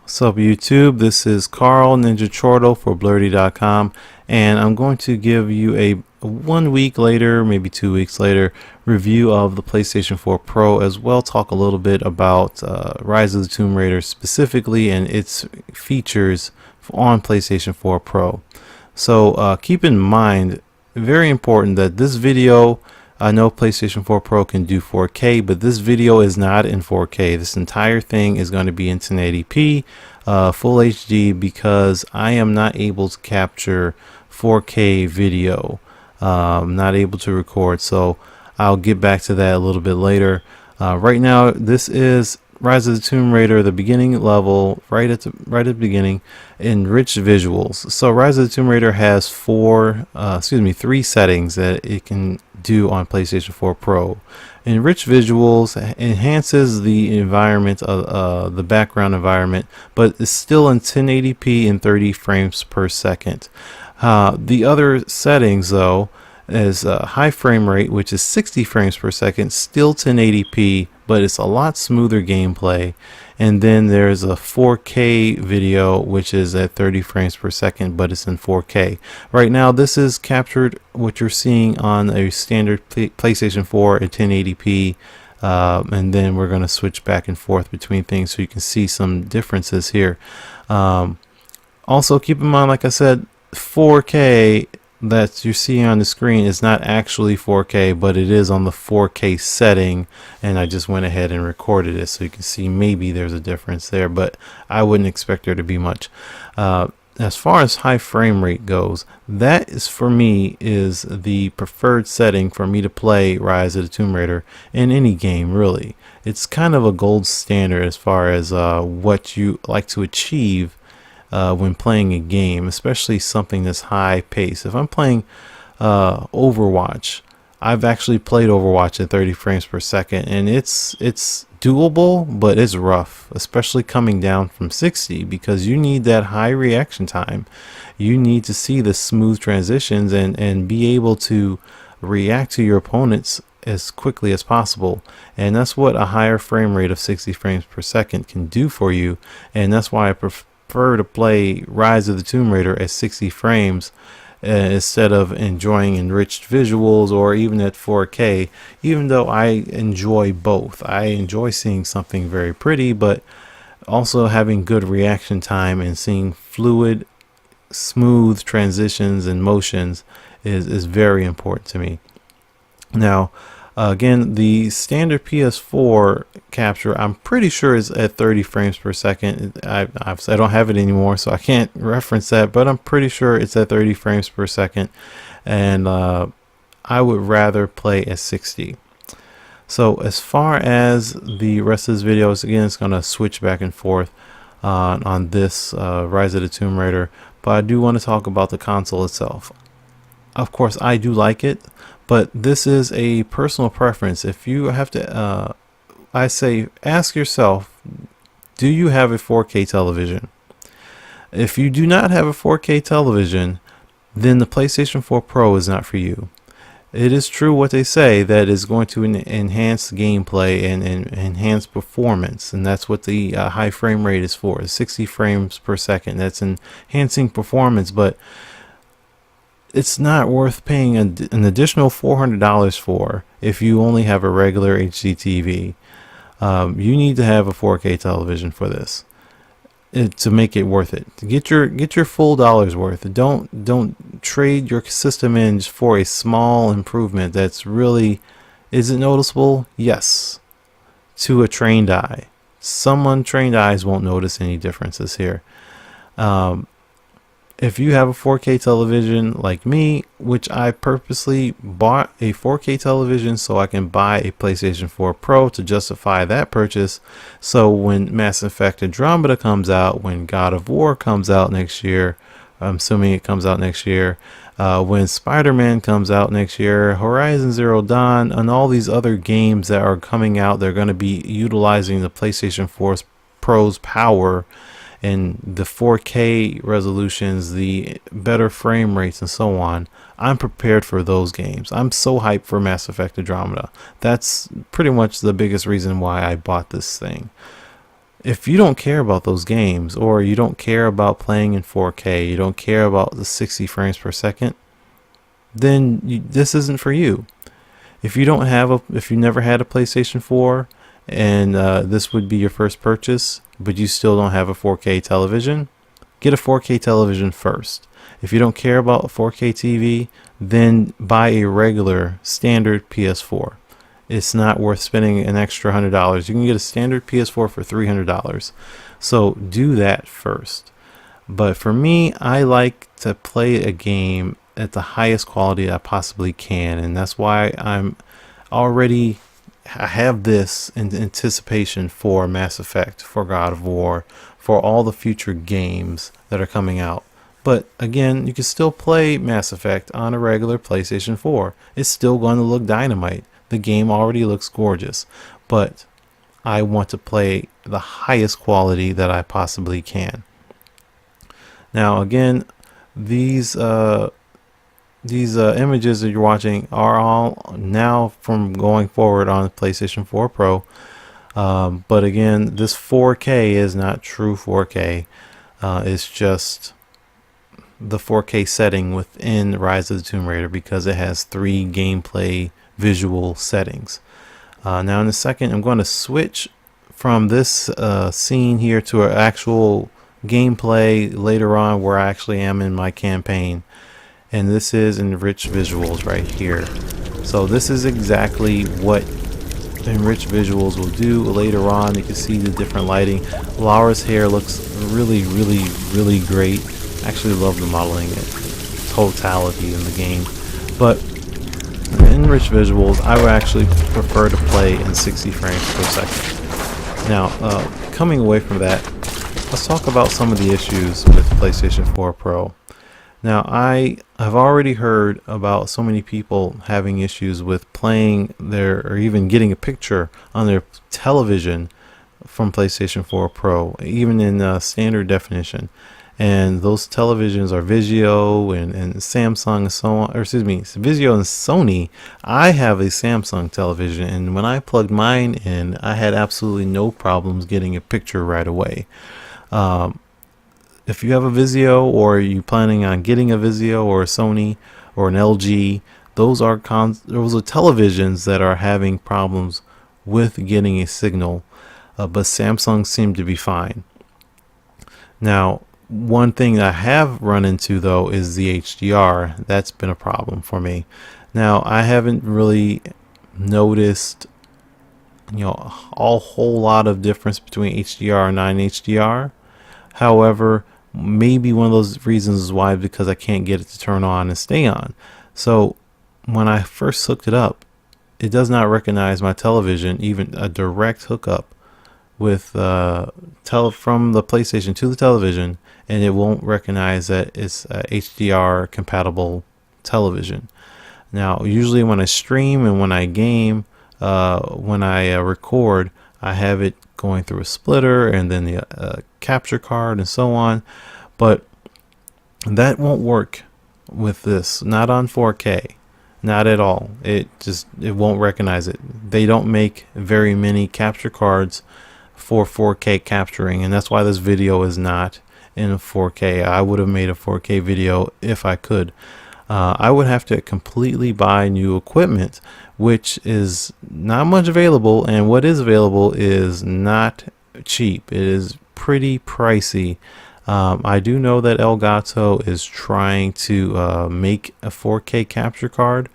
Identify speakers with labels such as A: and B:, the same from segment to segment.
A: What's up YouTube? This is Carl Ninja Chortle for Blurdy.com, and I'm going to give you a 1 week later, maybe 2 weeks later, review of the PlayStation 4 Pro, as well talk a little bit about Rise of the Tomb Raider specifically and its features on PlayStation 4 Pro. So keep in mind, very important, that this video, I know PlayStation 4 Pro can do 4K, but this video is not in 4K. This entire thing is going to be in 1080p, full HD, because I am not able to capture 4K video. I'm not able to record, so I'll get back to that a little bit later. Right now, this is Rise of the Tomb Raider, the beginning level, right at the beginning, enriched visuals. So Rise of the Tomb Raider has three settings that it can do on PlayStation 4 Pro. Enriched visuals enhances the environment of the background environment, but it's still in 1080p and 30 frames per second. The other settings, though, is high frame rate, which is 60 frames per second, still 1080p, but it's a lot smoother gameplay. And then there's a 4K video, which is at 30 frames per second, but it's in 4K. Right now, this is captured what you're seeing on a standard PlayStation 4 at 1080p. And then we're going to switch back and forth between things so you can see some differences here. Also, keep in mind, like I said, 4K that you're seeing on the screen is not actually 4K, but it is on the 4K setting, and I just went ahead and recorded it so you can see maybe there's a difference there, but I wouldn't expect there to be much. As far as high frame rate goes, that is, for me, is the preferred setting for me to play Rise of the Tomb Raider in any game, really. It's kind of a gold standard as far as what you like to achieve when playing a game, especially something that's high pace. If I'm playing Overwatch, I've actually played Overwatch at 30 frames per second, and it's doable, but it's rough, especially coming down from 60, because you need that high reaction time. You need to see the smooth transitions and be able to react to your opponents as quickly as possible, and that's what a higher frame rate of 60 frames per second can do for you. And that's why I prefer to play Rise of the Tomb Raider at 60 frames instead of enjoying enriched visuals or even at 4K, even though I enjoy both. I enjoy seeing something very pretty, but also having good reaction time and seeing fluid, smooth transitions and motions is very important to me. Now, again, the standard PS4 capture, I'm pretty sure, is at 30 frames per second. I don't have it anymore, so I can't reference that, but I'm pretty sure it's at 30 frames per second, and I would rather play at 60. So as far as the rest of this video, again, it's going to switch back and forth on this Rise of the Tomb Raider, but I do want to talk about the console itself. Of course, I do like it, but this is a personal preference. If you have to, I say, ask yourself, do you have a 4K television? If you do not have a 4K television, then the PlayStation 4 Pro is not for you. It is true what they say, that is going to enhance gameplay and enhance performance, and that's what the high frame rate is for, 60 frames per second. That's enhancing performance, but it's not worth paying an additional $400 for if you only have a regular HD TV. You need to have a 4K television for this to make it worth it. Get your full dollar's worth. Don't trade your system in just for a small improvement that's really, is it noticeable? Yes, to a trained eye. Some untrained eyes won't notice any differences here. If you have a 4K television like me, which I purposely bought a 4K television so I can buy a PlayStation 4 Pro to justify that purchase, so when Mass Effect Andromeda comes out, when God of War comes out next year, I'm assuming it comes out next year, when Spider-Man comes out next year, Horizon Zero Dawn, and all these other games that are coming out, they're going to be utilizing the PlayStation 4 Pro's power and the 4K resolutions, the better frame rates, and so on. I'm prepared for those games. I'm so hyped for Mass Effect Andromeda. That's pretty much the biggest reason why I bought this thing. if you don't care about those games, or you don't care about playing in 4K, you don't care about the 60 frames per second, then this isn't for you. If you never had a PlayStation 4 and this would be your first purchase, but you still don't have a 4K television, get a 4K television first. If you don't care about a 4K TV, then buy a regular standard PS4. It's not worth spending an extra $100. You can get a standard PS4 for $300. So do that first. But for me, I like to play a game at the highest quality I possibly can, and that's why I have this in anticipation for Mass Effect, for God of War, for all the future games that are coming out. But again, you can still play Mass Effect on a regular PlayStation 4. It's still going to look dynamite. The game already looks gorgeous, but I want to play the highest quality that I possibly can. Now again, these images that you're watching are all now from going forward on PlayStation 4 Pro. But again, this 4K is not true 4K. It's just the 4K setting within Rise of the Tomb Raider, because it has 3 gameplay visual settings. Now in a second, I'm going to switch from this scene here to an actual gameplay later on where I actually am in my campaign. And this is enriched visuals right here. So this is exactly what enriched visuals will do later on. You can see the different lighting. Laura's hair looks really, really, really great. I actually love the modeling totality in the game. But in enriched visuals, I would actually prefer to play in 60 frames per second. Now, coming away from that, let's talk about some of the issues with PlayStation 4 Pro. Now, I have already heard about so many people having issues with playing or even getting a picture on their television from PlayStation 4 Pro, even in standard definition. And those televisions are Vizio and Samsung and so on, or excuse me, Vizio and Sony. I have a Samsung television, and when I plugged mine in, I had absolutely no problems getting a picture right away. If you have a Vizio, or you planning on getting a Vizio or a Sony or an LG, those are televisions that are having problems with getting a signal, but Samsung seem to be fine. Now, one thing that I have run into though is the HDR. That's been a problem for me. Now, I haven't really noticed, a whole lot of difference between HDR and non-HDR. However, maybe one of those reasons is why, because I can't get it to turn on and stay on. So when I first hooked it up, it does not recognize my television, even a direct hookup with from the PlayStation to the television, and it won't recognize that it's a HDR compatible television. Now, usually when I stream and when I game, when I record, I have it going through a splitter and then the capture card and so on, but that won't work with this. Not on 4K, not at all. It won't recognize it. They don't make very many capture cards for 4K capturing, and that's why this video is not in 4K. I would have made a 4K video if I could. I would have to completely buy new equipment, which is not much available, and what is available is not cheap. It is pretty pricey. I do know that Elgato is trying to make a 4K capture card,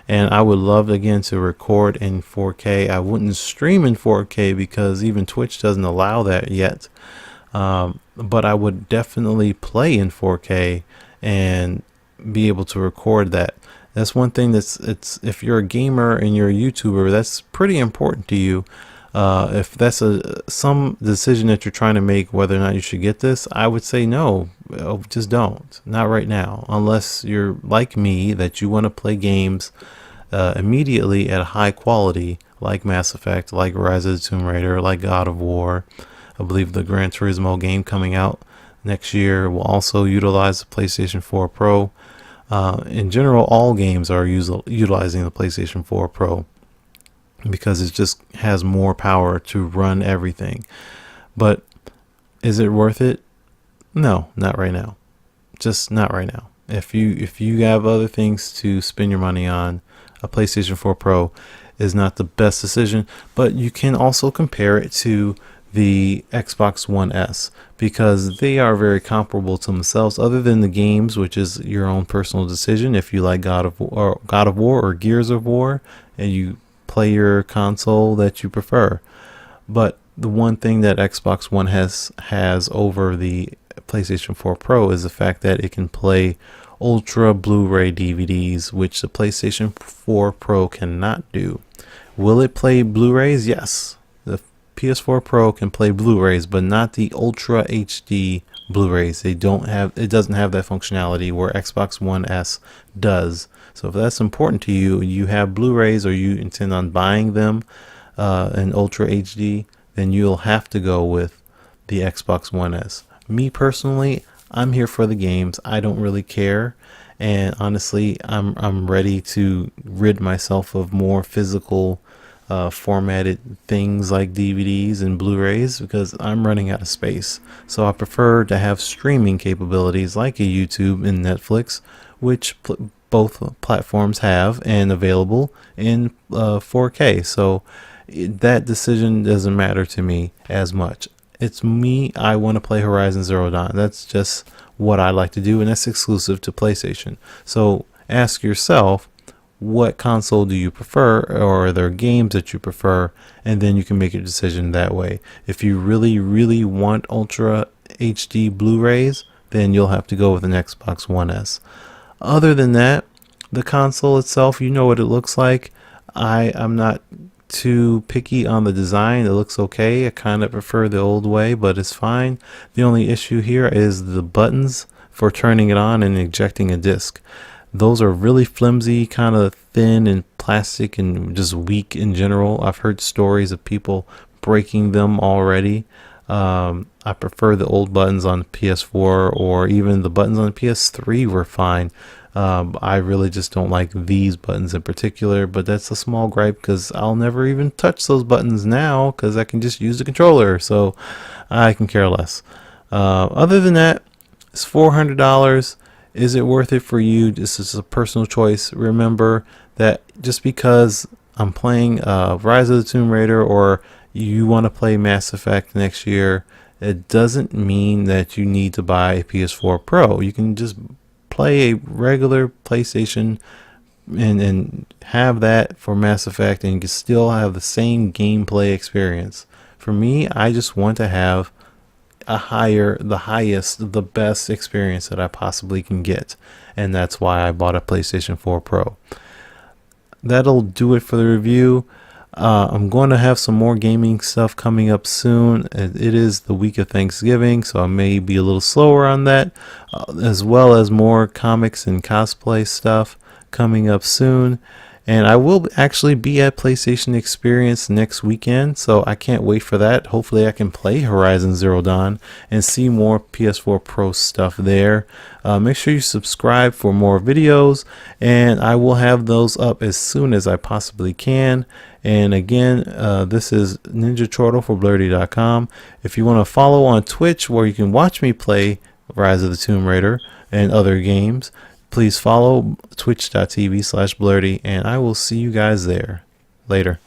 A: and I would love again to record in 4K. I wouldn't stream in 4K because even Twitch doesn't allow that yet, but I would definitely play in 4K and be able to record that. That's one thing if you're a gamer and you're a YouTuber, that's pretty important to you. If that's some decision that you're trying to make, whether or not you should get this, I would say no, just don't. Not right now, unless you're like me, that you want to play games immediately at a high quality, like Mass Effect, like Rise of the Tomb Raider, like God of War. I believe the Gran Turismo game coming out next year will also utilize the PlayStation 4 Pro. In general, all games are utilizing the PlayStation 4 Pro because it just has more power to run everything. But Is it worth it? No, not right now. Just not right now. If you have other things to spend your money on, a PlayStation 4 Pro is not the best decision, but you can also compare it to the Xbox One S because they are very comparable to themselves other than the games, which is your own personal decision. If you like God of War or Gears of War and you play your console that you prefer. But the one thing that Xbox One has over the PlayStation 4 Pro is the fact that it can play Ultra Blu-ray DVDs, which the PlayStation 4 Pro cannot do. Will it play Blu-rays? Yes. The PS4 Pro can play Blu-rays, but not the Ultra HD Blu-rays. It doesn't have that functionality where Xbox One S does. So if that's important to you, you have Blu-rays or you intend on buying them in Ultra HD, then you'll have to go with the Xbox One S. Me personally, I'm here for the games. I don't really care, and honestly, I'm ready to rid myself of more physical formatted things like DVDs and Blu-rays because I'm running out of space. So I prefer to have streaming capabilities like a YouTube and Netflix, which both platforms have and available in 4K. So that decision doesn't matter to me as much. It's me. I want to play Horizon Zero Dawn. That's just what I like to do, and that's exclusive to PlayStation. So ask yourself, what console do you prefer, or are there games that you prefer, and then you can make a decision that way. If you really, really want Ultra HD Blu-rays, then you'll have to go with an Xbox One S. Other than that, the console itself, you know what it looks like. I'm not too picky on the design. It looks okay. I kind of prefer the old way, but it's fine. The only issue here is the buttons for turning it on and ejecting a disc. Those are really flimsy, kind of thin and plastic and just weak in general. I've heard stories of people breaking them already. I prefer the old buttons on PS4, or even the buttons on PS3 were fine. I really just don't like these buttons in particular, but that's a small gripe because I'll never even touch those buttons now because I can just use the controller, so I can care less. Other than that, it's $400. Is it worth it for you? This is a personal choice. Remember that just because I'm playing Rise of the Tomb Raider or you want to play Mass Effect next year, it doesn't mean that you need to buy a PS4 Pro. You can just play a regular PlayStation and have that for Mass Effect, and you can still have the same gameplay experience. For me, I just want to have the highest, the best experience that I possibly can get, and that's why I bought a PlayStation 4 Pro. That'll do it for the review. I'm going to have some more gaming stuff coming up soon. It is the week of Thanksgiving, so I may be a little slower on that, as well as more comics and cosplay stuff coming up soon. And I will actually be at PlayStation Experience next weekend, so I can't wait for that. Hopefully I can play Horizon Zero Dawn and see more PS4 Pro stuff there. Make sure you subscribe for more videos, and I will have those up as soon as I possibly can. And again, this is Ninja Chortle for Blurdy.com. If you want to follow on Twitch, where you can watch me play Rise of the Tomb Raider and other games, please follow twitch.tv/blurdy, and I will see you guys there. Later.